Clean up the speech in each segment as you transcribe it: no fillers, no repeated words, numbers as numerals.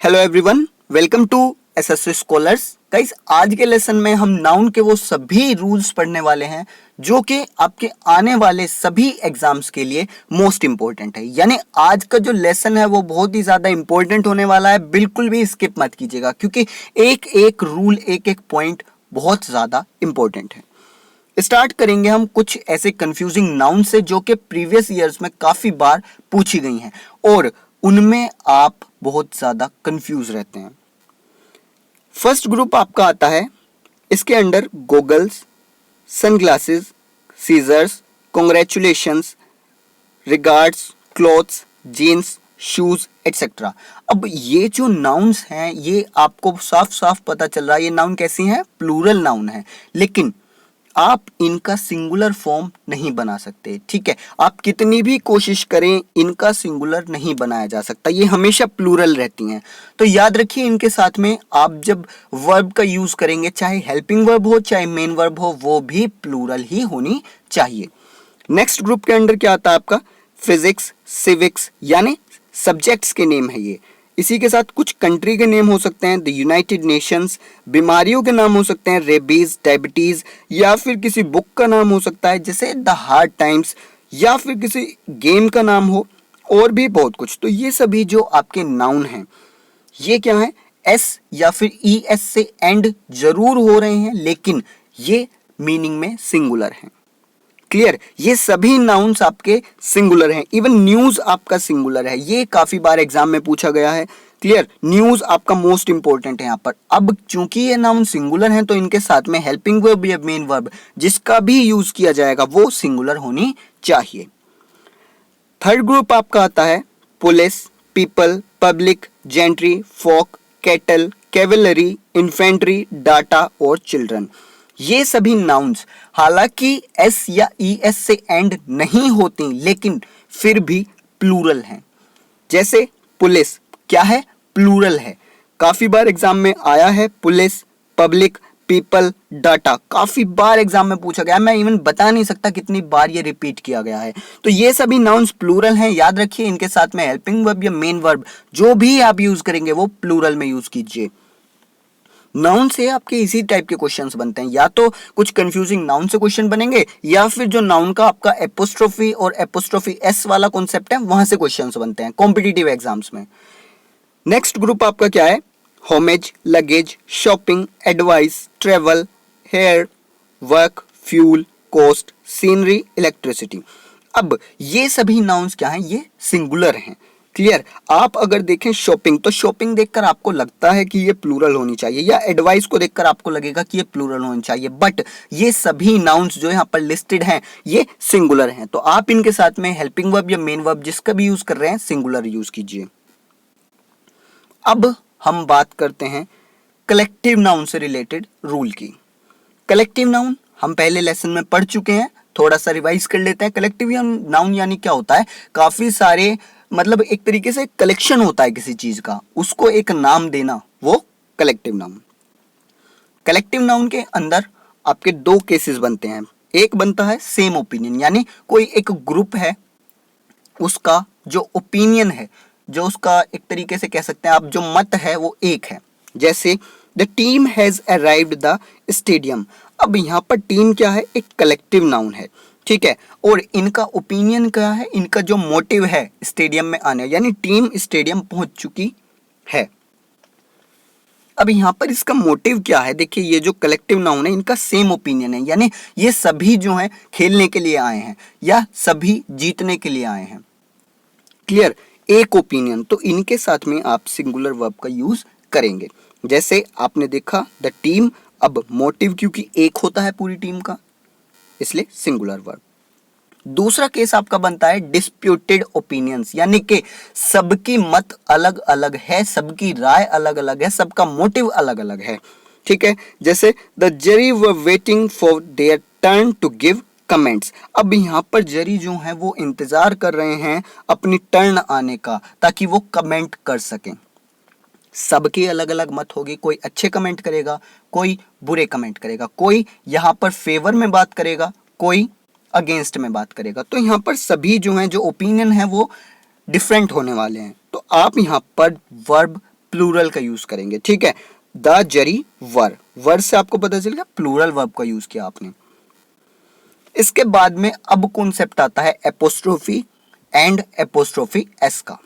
Hello everyone, welcome to SSC scholars. Guys, आज के lesson में हम नाउन के वो सभी रूल्स पढ़ने वाले हैं जो कि आपके आने वाले सभी एग्जाम्स के लिए मोस्ट इंपॉर्टेंट है। यानी आज का जो लेसन है वो बहुत ही ज्यादा इंपॉर्टेंट होने वाला है। बिल्कुल भी स्किप मत कीजिएगा क्योंकि एक एक रूल, एक एक पॉइंट बहुत ज्यादा इंपॉर्टेंट है। स्टार्ट करेंगे हम कुछ ऐसे कंफ्यूजिंग नाउन से जो कि प्रीवियस ईयर्स में काफी बार पूछी गई हैं और उनमें आप बहुत ज्यादा कंफ्यूज रहते हैं। फर्स्ट ग्रुप आपका आता है, इसके under goggles, sunglasses, scissors, congratulations, regards, clothes, jeans, shoes etcetera. अब ये जो नाउन्स हैं ये आपको साफ साफ पता चल रहा है ये नाउन कैसी हैं, प्लूरल नाउन है, लेकिन आप इनका सिंगुलर फॉर्म नहीं बना सकते। ठीक है, आप कितनी भी कोशिश करें इनका सिंगुलर नहीं बनाया जा सकता, ये हमेशा प्लूरल रहती हैं। तो याद रखिए इनके साथ में आप जब वर्ब का यूज करेंगे, चाहे हेल्पिंग वर्ब हो चाहे मेन वर्ब हो, वो भी प्लूरल ही होनी चाहिए। नेक्स्ट ग्रुप के अंडर क्या आता है आपका, फिजिक्स, सिविक्स, यानी सब्जेक्ट्स के नेम है ये। इसी के साथ कुछ कंट्री के नेम हो सकते हैं, द यूनाइटेड नेशंस, बीमारियों के नाम हो सकते हैं, रेबीज, डायबिटीज, या फिर किसी बुक का नाम हो सकता है जैसे द हार्ड टाइम्स, या फिर किसी गेम का नाम हो, और भी बहुत कुछ। तो ये सभी जो आपके नाउन हैं ये क्या है, एस या फिर ई एस से एंड जरूर हो रहे हैं, लेकिन ये मीनिंग में सिंगुलर हैं। क्लियर, ये सभी नाउन्स आपके सिंगुलर हैं। इवन न्यूज आपका सिंगुलर है, ये काफी बार एग्जाम में पूछा गया है। क्लियर, न्यूज आपका मोस्ट इंपॉर्टेंट है यहाँ पर। अब चूंकि ये नाउन सिंगुलर हैं तो इनके साथ में हेल्पिंग वर्ब या मेन वर्ब जिसका भी यूज किया जाएगा वो सिंगुलर होनी चाहिए। थर्ड ग्रुप आपका आता है, पुलिस, पीपल, पब्लिक, जेंट्री, फोक, कैटल, कैवलरी, इन्फेंट्री, डाटा और चिल्ड्रन। ये सभी नाउन्स हालांकि एस या ई एस से एंड नहीं होती लेकिन फिर भी प्लूरल हैं। जैसे पुलिस क्या है, प्लूरल है, काफी बार एग्जाम में आया है। पुलिस, पब्लिक, पीपल, डाटा काफी बार एग्जाम में पूछा गया, मैं इवन बता नहीं सकता कितनी बार ये रिपीट किया गया है। तो ये सभी नाउन्स प्लूरल हैं, याद रखिए इनके साथ में हेल्पिंग वर्ब या मेन वर्ब जो भी आप यूज करेंगे वो प्लूरल में यूज कीजिए। नाउन से आपके इसी टाइप के क्वेश्चंस बनते हैं, या तो कुछ कंफ्यूजिंग नाउन से क्वेश्चन बनेंगे या फिर जो नाउन का आपका एपोस्ट्रोफी और एपोस्ट्रोफी एस वाला कॉन्सेप्ट है वहां से क्वेश्चंस बनते हैं कॉम्पिटिटिव एग्जाम्स में। नेक्स्ट ग्रुप आपका क्या है, homage, luggage, shopping, advice, travel, hair, work, fuel, cost, scenery, electricity. अब ये सभी नाउन्स क्या हैं, ये सिंगुलर हैं। क्लियर, आप अगर देखें शॉपिंग, तो शॉपिंग देखकर आपको लगता है कि ये प्लूरल होनी चाहिए, या एडवाइस को देखकर आपको लगेगा कि ये प्लूरल होनी चाहिए, बट ये सभी नाउन्स जो यहाँ पर लिस्टेड हैं ये सिंगुलर हैं। तो आप इनके साथ में हेल्पिंग वर्ब या मेन वर्ब जिसका भी यूज कर रहे हैं सिंगुलर यूज कीजिए। अब हम बात करते हैं कलेक्टिव नाउन से रिलेटेड रूल की। कलेक्टिव नाउन हम पहले लेसन में पढ़ चुके हैं, थोड़ा सा रिवाइज कर लेते हैं। कलेक्टिव नाउन यानी क्या होता है, काफी सारे मतलब एक तरीके से कलेक्शन होता है किसी चीज का, उसको एक नाम देना, वो कलेक्टिव नाउन। कलेक्टिव नाउन के अंदर आपके दो केसेस बनते हैं। एक बनता है सेम ओपिनियन, यानी कोई एक ग्रुप है उसका जो ओपिनियन है, जो उसका एक तरीके से कह सकते हैं आप जो मत है वो एक है। जैसे the team has arrived the stadium. अब यहाँ पर टीम क्या है, एक कलेक्टिव नाउन है, ठीक है, और इनका ओपिनियन क्या है, इनका जो मोटिव है स्टेडियम में आने, यानी टीम स्टेडियम पहुंच चुकी है। अब यहाँ पर इसका मोटिव क्या है, देखिए ये जो कलेक्टिव नाउन है इनका सेम ओपिनियन है, यानी ये सभी जो हैं खेलने के लिए आए हैं या सभी जीतने के लिए आए हैं। क्लियर, एक ओपिनियन, तो इनके साथ में आप सिंगुलर वर्ब का यूज करेंगे। जैसे आपने देखा द टीम, अब मोटिव क्योंकि एक होता है पूरी टीम का इसलिए सिंगुलर वर्ब। दूसरा केस आपका बनता है डिस्प्यूटेड ओपिनियंस, यानी कि सबकी मत अलग अलग है, सबकी राय अलग अलग है, सबका मोटिव अलग अलग है। ठीक है, जैसे the jury were waiting for their turn to give comments. अब यहाँ पर जरी जो है वो इंतजार कर रहे हैं अपनी टर्न आने का ताकि वो कमेंट कर सकें। सबकी अलग अलग मत होगी, कोई अच्छे कमेंट करेगा, कोई बुरे कमेंट करेगा, कोई यहाँ पर फेवर में बात करेगा, कोई अगेंस्ट में बात करेगा। तो यहाँ पर सभी जो हैं जो ओपिनियन है वो डिफरेंट होने वाले हैं। तो आप यहाँ पर वर्ब प्लूरल का यूज करेंगे, ठीक है। द जरी वर से आपको पता चल गया प्लूरल वर्ब का यूज किया आपने। इसके बाद में अब कॉन्सेप्ट आता है एपोस्ट्रोफी एंड एपोस्ट्रोफी एस का।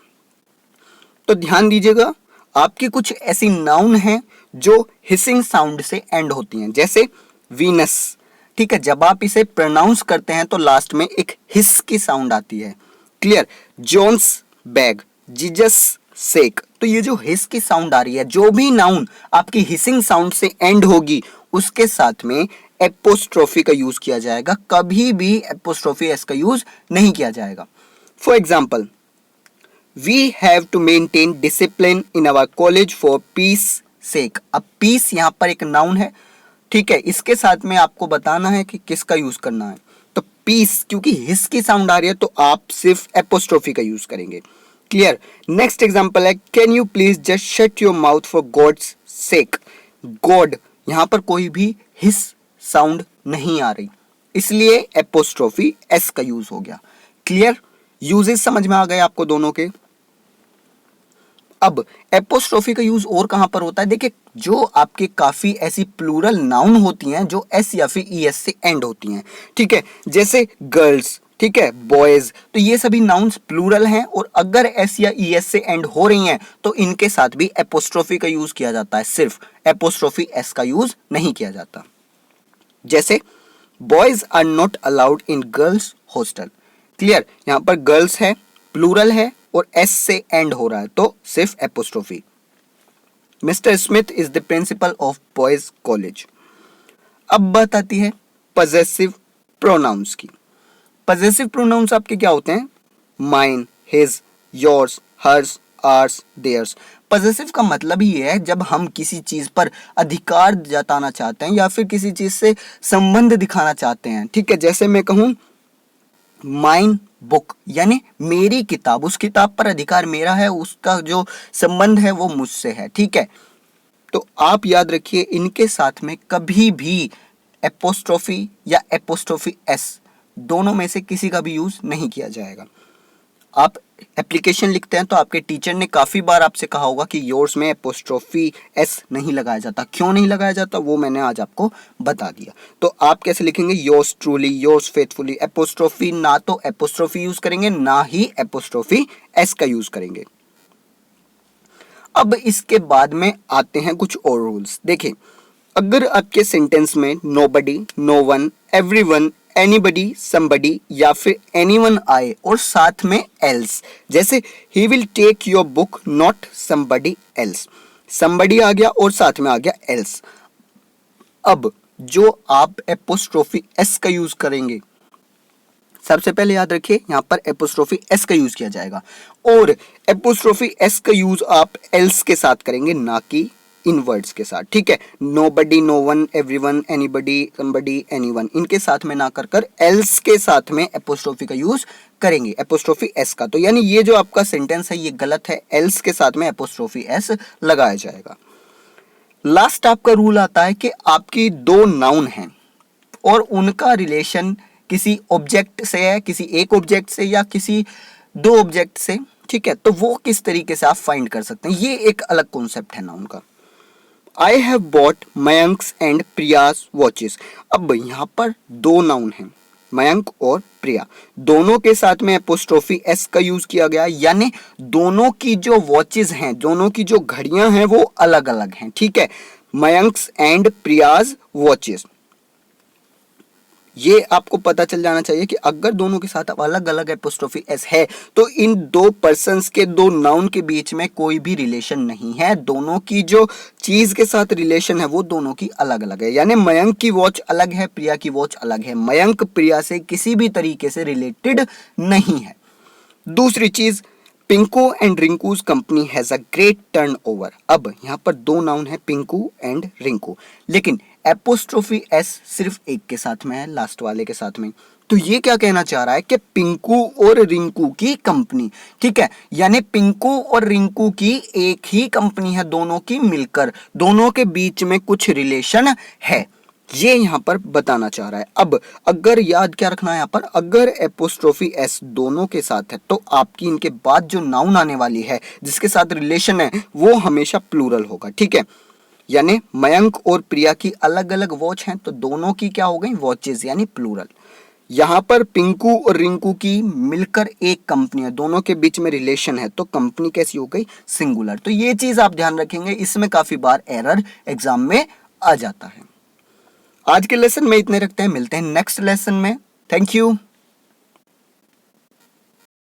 तो ध्यान दीजिएगा, आपकी कुछ ऐसी नाउन हैं जो हिसिंग साउंड से एंड होती हैं, जैसे वीनस, ठीक है। जब आप इसे प्रोनाउंस करते हैं तो लास्ट में एक हिस की साउंड आती है, क्लियर। जॉन्स बैग, जीजस सेक, तो ये जो हिस की साउंड आ रही है, जो भी नाउन आपकी हिसिंग साउंड से एंड होगी उसके साथ में एपोस्ट्रोफी का यूज किया जाएगा, कभी भी एपोस्ट्रोफी एस का यूज नहीं किया जाएगा। For example, we have to maintain discipline in our college for peace sake. अब पीस यहां पर एक नाउन है, ठीक है, इसके साथ में आपको बताना है कि किसका यूज करना है। तो पीस, क्योंकि हिस की साउंड आ रही है तो आप सिर्फ एपोस्ट्रोफी का यूज करेंगे, क्लियर। नेक्स्ट एग्जांपल है, can you please just shut your mouth for God's sake. God, यहां पर कोई भी हिस साउंड नहीं आ रही, इसलिए एपोस्ट्रोफी एस का यूज हो गया, क्लियर। यूजेस समझ में आ गए आपको दोनों के। अब एपोस्ट्रोफी का यूज और कहां पर होता है, देखिए जो आपके काफी ऐसी प्लूरल नाउन होती हैं जो एस या फिर ई एस से एंड होती हैं, ठीक है, जैसे गर्ल्स, ठीक है, बॉयज, तो ये सभी नाउन्स प्लूरल हैं और अगर एस या ई एस से एंड हो रही हैं तो इनके साथ भी एपोस्ट्रोफी का यूज किया जाता है, सिर्फ एपोस्ट्रोफी एस का यूज नहीं किया जाता। जैसे boys are not allowed in girls hostel, clear, यहां पर गर्ल्स है, प्लूरल है और एस से एंड हो रहा है तो सिर्फ apostrophe. Mr Smith is the principal of boys college. अब बात आती है पजेसिव प्रोनाउंस की। पजेसिव प्रोनाउंस आपके क्या होते हैं, mine, his, yours, hers, ours, theirs. Possessive का मतलब ही है जब हम किसी चीज पर अधिकार जताना चाहते हैं या फिर किसी चीज से संबंध दिखाना चाहते हैं, ठीक है। जैसे मैं कहूं माइन बुक, यानी मेरी किताब, उस किताब पर अधिकार मेरा है, उसका जो संबंध है वो मुझसे है, ठीक है। तो आप याद रखिए इनके साथ में कभी भी एपोस्ट्रोफी या एपोस्ट्रोफी एस दोनों में से किसी का भी यूज नहीं किया जाएगा। आप एप्लीकेशन लिखते हैं तो आपके टीचर ने काफी बार आपसे कहा होगा कि योर्स में एपोस्ट्रोफी एस नहीं लगाया जाता, क्यों नहीं लगाया जाता वो मैंने आज आपको बता दिया। तो आप कैसे लिखेंगे, yours truly, yours faithfully, apostrophe ना तो एपोस्ट्रोफी यूज करेंगे ना ही एपोस्ट्रोफी एस का यूज करेंगे। अब इसके बाद में आते हैं कुछ और रूल्स। देखिए, अगर आपके सेंटेंस में nobody, no one, everyone, anybody, somebody या फिर एनीवन आए और साथ में एल्स, जैसे ही will take your book not somebody else, somebody आ गया और साथ में आ गया एल्स। अब जो आप एपोस्ट्रोफी एस का यूज करेंगे, सबसे पहले याद रखिए यहां पर एपोस्ट्रोफी एस का यूज किया जाएगा और एपोस्ट्रोफी एस का यूज आप एल्स के साथ करेंगे ना कि इन वर्ड्स के साथ, ठीक है। Nobody, no one, everyone, anybody, somebody, anyone, इनके साथ में ना कर कर एल्स के साथ में एपोस्ट्रोफी का यूज करेंगे, एपोस्ट्रोफी एस का। तो यानी ये जो आपका सेंटेंस है ये गलत है, एल्स के साथ में एपोस्ट्रोफी एस लगाया जाएगा। लास्ट आपका रूल आता है कि आपकी दो नाउन हैं और उनका रिलेशन किसी ऑब्जेक्ट से है, किसी एक ऑब्जेक्ट से या किसी दो ऑब्जेक्ट से, ठीक है। तो वो किस तरीके से आप फाइंड कर सकते हैं, ये एक अलग कॉन्सेप्ट है नाउन का। I have bought Mayank's and Priya's watches. अब यहाँ पर दो नाउन हैं, मयंक और प्रिया, दोनों के साथ में एपोस्ट्रोफी एस का यूज किया गया, यानी दोनों की जो वॉचेस हैं, दोनों की जो घड़ियां हैं वो अलग अलग हैं, ठीक है। मयंक्स एंड प्रियास वॉचेस, ये आपको पता चल जाना चाहिए कि अगर दोनों के साथ अलग अलग एपोस्ट्रोफी एस है तो इन दो पर्सन्स के, दो नाउन के बीच में कोई भी रिलेशन नहीं है, दोनों की जो चीज के साथ रिलेशन है वो दोनों की अलग अलग है। यानी मयंक की वॉच अलग है, प्रिया की वॉच अलग है, मयंक प्रिया से किसी भी तरीके से रिलेटेड नहीं है। दूसरी चीज, Pinku and Rinku's company has a great turnover. अब यहाँ पर दो नाउन है, पिंकू एंड रिंकू, लेकिन एपोस्ट्रोफी एस सिर्फ एक के साथ में है, लास्ट वाले के साथ में। तो ये क्या कहना चाह रहा है कि पिंकू और रिंकू की कंपनी, ठीक है, यानी पिंकू और रिंकू की एक ही कंपनी है, दोनों की मिलकर, दोनों के बीच में कुछ रिलेशन है, ये यहाँ पर बताना चाह रहा है। अब अगर याद क्या रखना है यहाँ पर, अगर एपोस्ट्रोफी एस दोनों के साथ है तो आपकी इनके बाद जो नाउन आने वाली है जिसके साथ रिलेशन है वो हमेशा प्लूरल होगा, ठीक है। यानी मयंक और प्रिया की अलग अलग वॉच हैं तो दोनों की क्या हो गई, वॉचेस, यानी प्लूरल। यहाँ पर पिंकू और रिंकू की मिलकर एक कंपनी है, दोनों के बीच में रिलेशन है तो कंपनी कैसी हो गई, सिंगुलर। तो ये चीज आप ध्यान रखेंगे, इसमें काफी बार एरर एग्जाम में आ जाता है। आज के लेसन में इतने रखते हैं, मिलते हैं नेक्स्ट लेसन में। Thank you.